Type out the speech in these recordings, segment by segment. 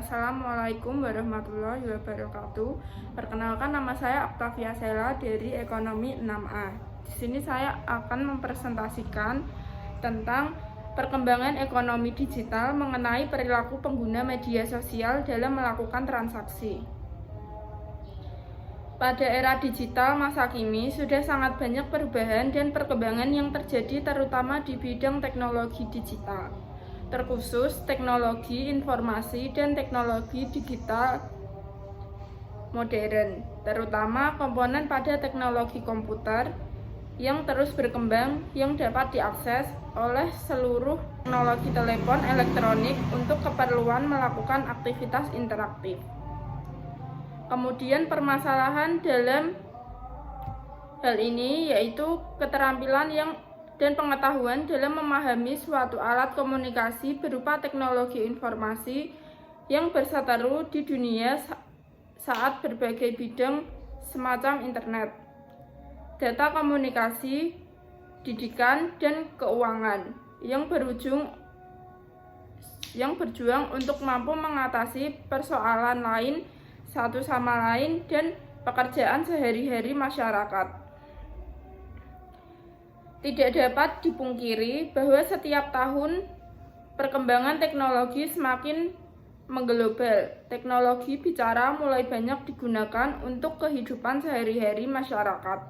Assalamualaikum warahmatullahi wabarakatuh. Perkenalkan, nama saya Octavia Sela dari Ekonomi 6A. Di sini saya akan mempresentasikan tentang perkembangan ekonomi digital mengenai perilaku pengguna media sosial dalam melakukan transaksi. Pada era digital masa kini sudah sangat banyak perubahan dan perkembangan yang terjadi terutama di bidang teknologi digital, terkhusus teknologi informasi dan teknologi digital modern, terutama komponen pada teknologi komputer yang terus berkembang yang dapat diakses oleh seluruh teknologi telepon elektronik untuk keperluan melakukan aktivitas interaktif. Kemudian permasalahan dalam hal ini yaitu keterampilan dan pengetahuan dalam memahami suatu alat komunikasi berupa teknologi informasi yang berseteru di dunia saat berbagai bidang semacam internet, data komunikasi, didikan, dan keuangan yang berjuang untuk mampu mengatasi persoalan lain satu sama lain dan pekerjaan sehari-hari masyarakat. Tidak dapat dipungkiri bahwa setiap tahun perkembangan teknologi semakin mengglobal. Teknologi bicara mulai banyak digunakan untuk kehidupan sehari-hari masyarakat.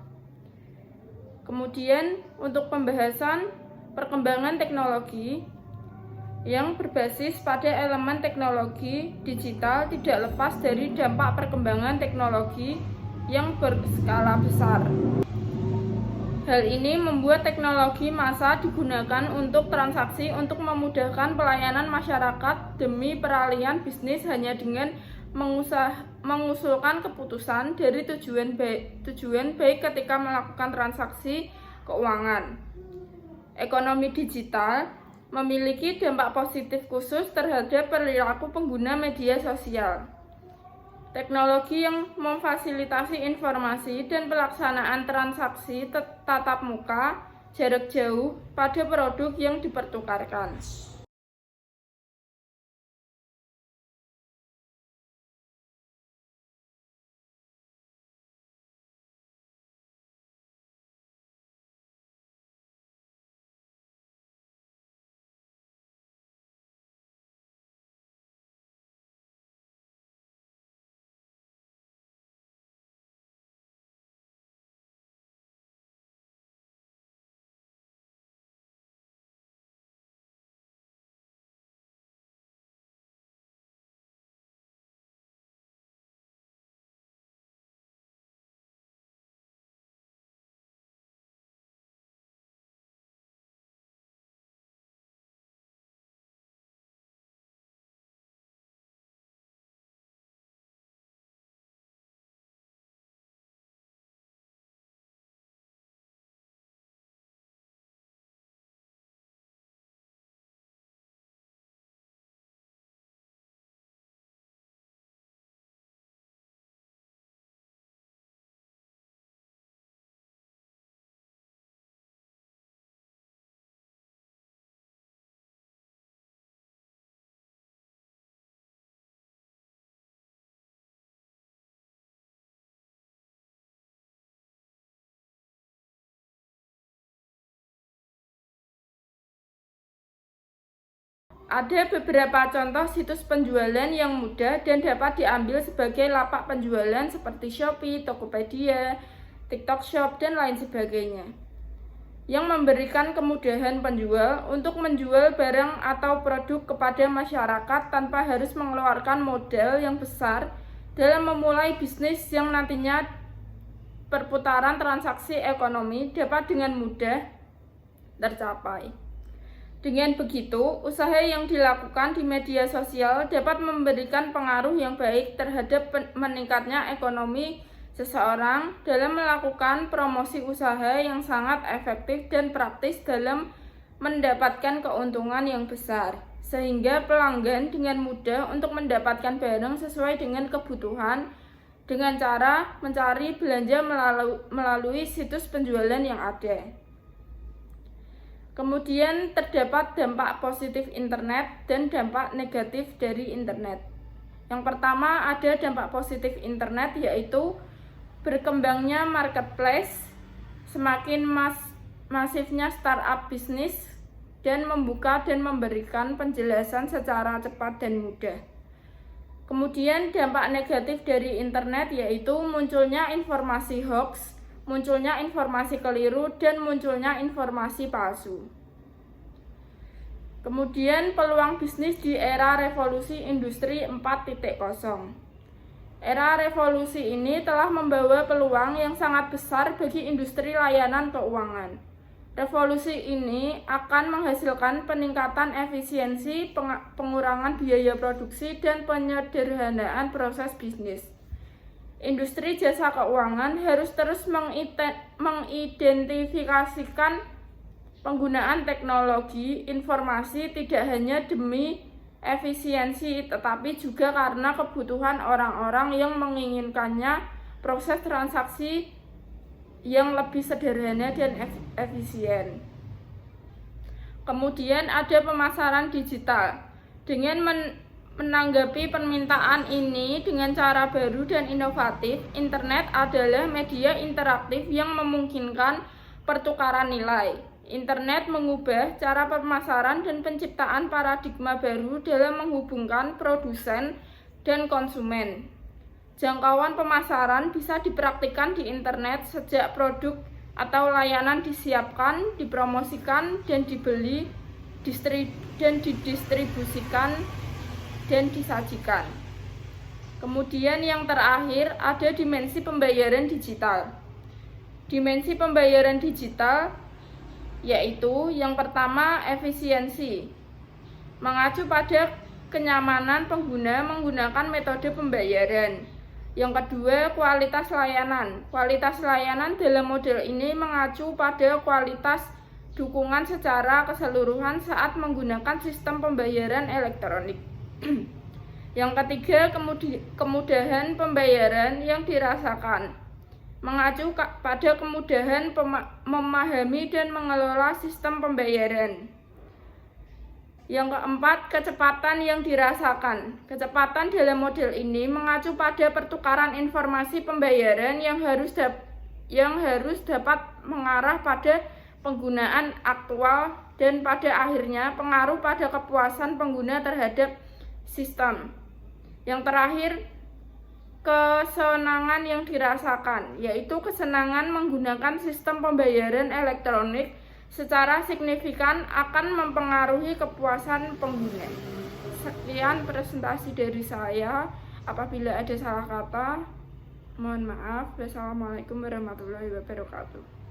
Kemudian untuk pembahasan perkembangan teknologi yang berbasis pada elemen teknologi digital tidak lepas dari dampak perkembangan teknologi yang berskala besar. Hal ini membuat teknologi massa digunakan untuk transaksi untuk memudahkan pelayanan masyarakat demi peralihan bisnis hanya dengan mengusulkan keputusan dari tujuan baik ketika melakukan transaksi keuangan. Ekonomi digital memiliki dampak positif khusus terhadap perilaku pengguna media sosial. Teknologi yang memfasilitasi informasi dan pelaksanaan transaksi tatap muka jarak jauh pada produk yang dipertukarkan. Ada beberapa contoh situs penjualan yang mudah dan dapat diambil sebagai lapak penjualan seperti Shopee, Tokopedia, TikTok Shop, dan lain sebagainya, yang memberikan kemudahan penjual untuk menjual barang atau produk kepada masyarakat tanpa harus mengeluarkan modal yang besar dalam memulai bisnis yang nantinya perputaran transaksi ekonomi dapat dengan mudah tercapai. Dengan begitu, usaha yang dilakukan di media sosial dapat memberikan pengaruh yang baik terhadap meningkatnya ekonomi seseorang dalam melakukan promosi usaha yang sangat efektif dan praktis dalam mendapatkan keuntungan yang besar, sehingga pelanggan dengan mudah untuk mendapatkan barang sesuai dengan kebutuhan dengan cara mencari belanja melalui situs penjualan yang ada. Kemudian terdapat dampak positif internet dan dampak negatif dari internet. Yang pertama, ada dampak positif internet, yaitu berkembangnya marketplace, semakin masifnya startup bisnis, dan membuka dan memberikan penjelasan secara cepat dan mudah. Kemudian dampak negatif dari internet yaitu munculnya informasi hoax, munculnya informasi keliru, dan munculnya informasi palsu. Kemudian peluang bisnis di era revolusi industri 4.0. Era revolusi ini telah membawa peluang yang sangat besar bagi industri layanan keuangan. Revolusi ini akan menghasilkan peningkatan efisiensi, pengurangan biaya produksi, dan penyederhanaan proses bisnis. Industri jasa keuangan harus terus mengidentifikasikan penggunaan teknologi informasi tidak hanya demi efisiensi, tetapi juga karena kebutuhan orang-orang yang menginginkannya proses transaksi yang lebih sederhana dan efisien. Kemudian ada pemasaran digital. Dengan menanggapi permintaan ini dengan cara baru dan inovatif, internet adalah media interaktif yang memungkinkan pertukaran nilai. Internet mengubah cara pemasaran dan penciptaan paradigma baru dalam menghubungkan produsen dan konsumen. Jangkauan pemasaran bisa dipraktikkan di internet sejak produk atau layanan disiapkan, dipromosikan, dan dibeli, dan didistribusikan, dan disajikan. Kemudian yang terakhir ada dimensi pembayaran digital. Dimensi pembayaran digital yaitu yang pertama efisiensi, mengacu pada kenyamanan pengguna menggunakan metode pembayaran. Yang kedua, kualitas layanan. Kualitas layanan dalam model ini mengacu pada kualitas dukungan secara keseluruhan saat menggunakan sistem pembayaran elektronik. Yang ketiga, kemudahan pembayaran yang dirasakan, mengacu pada kemudahan memahami dan mengelola sistem pembayaran. Yang keempat, kecepatan yang dirasakan. Kecepatan dalam model ini mengacu pada pertukaran informasi pembayaran yang harus dapat mengarah pada penggunaan aktual dan pada akhirnya pengaruh pada kepuasan pengguna terhadap sistem. Yang terakhir, kesenangan yang dirasakan, yaitu kesenangan menggunakan sistem pembayaran elektronik secara signifikan akan mempengaruhi kepuasan pengguna. Sekian presentasi dari saya. Apabila ada salah kata, mohon maaf. Wassalamualaikum warahmatullahi wabarakatuh.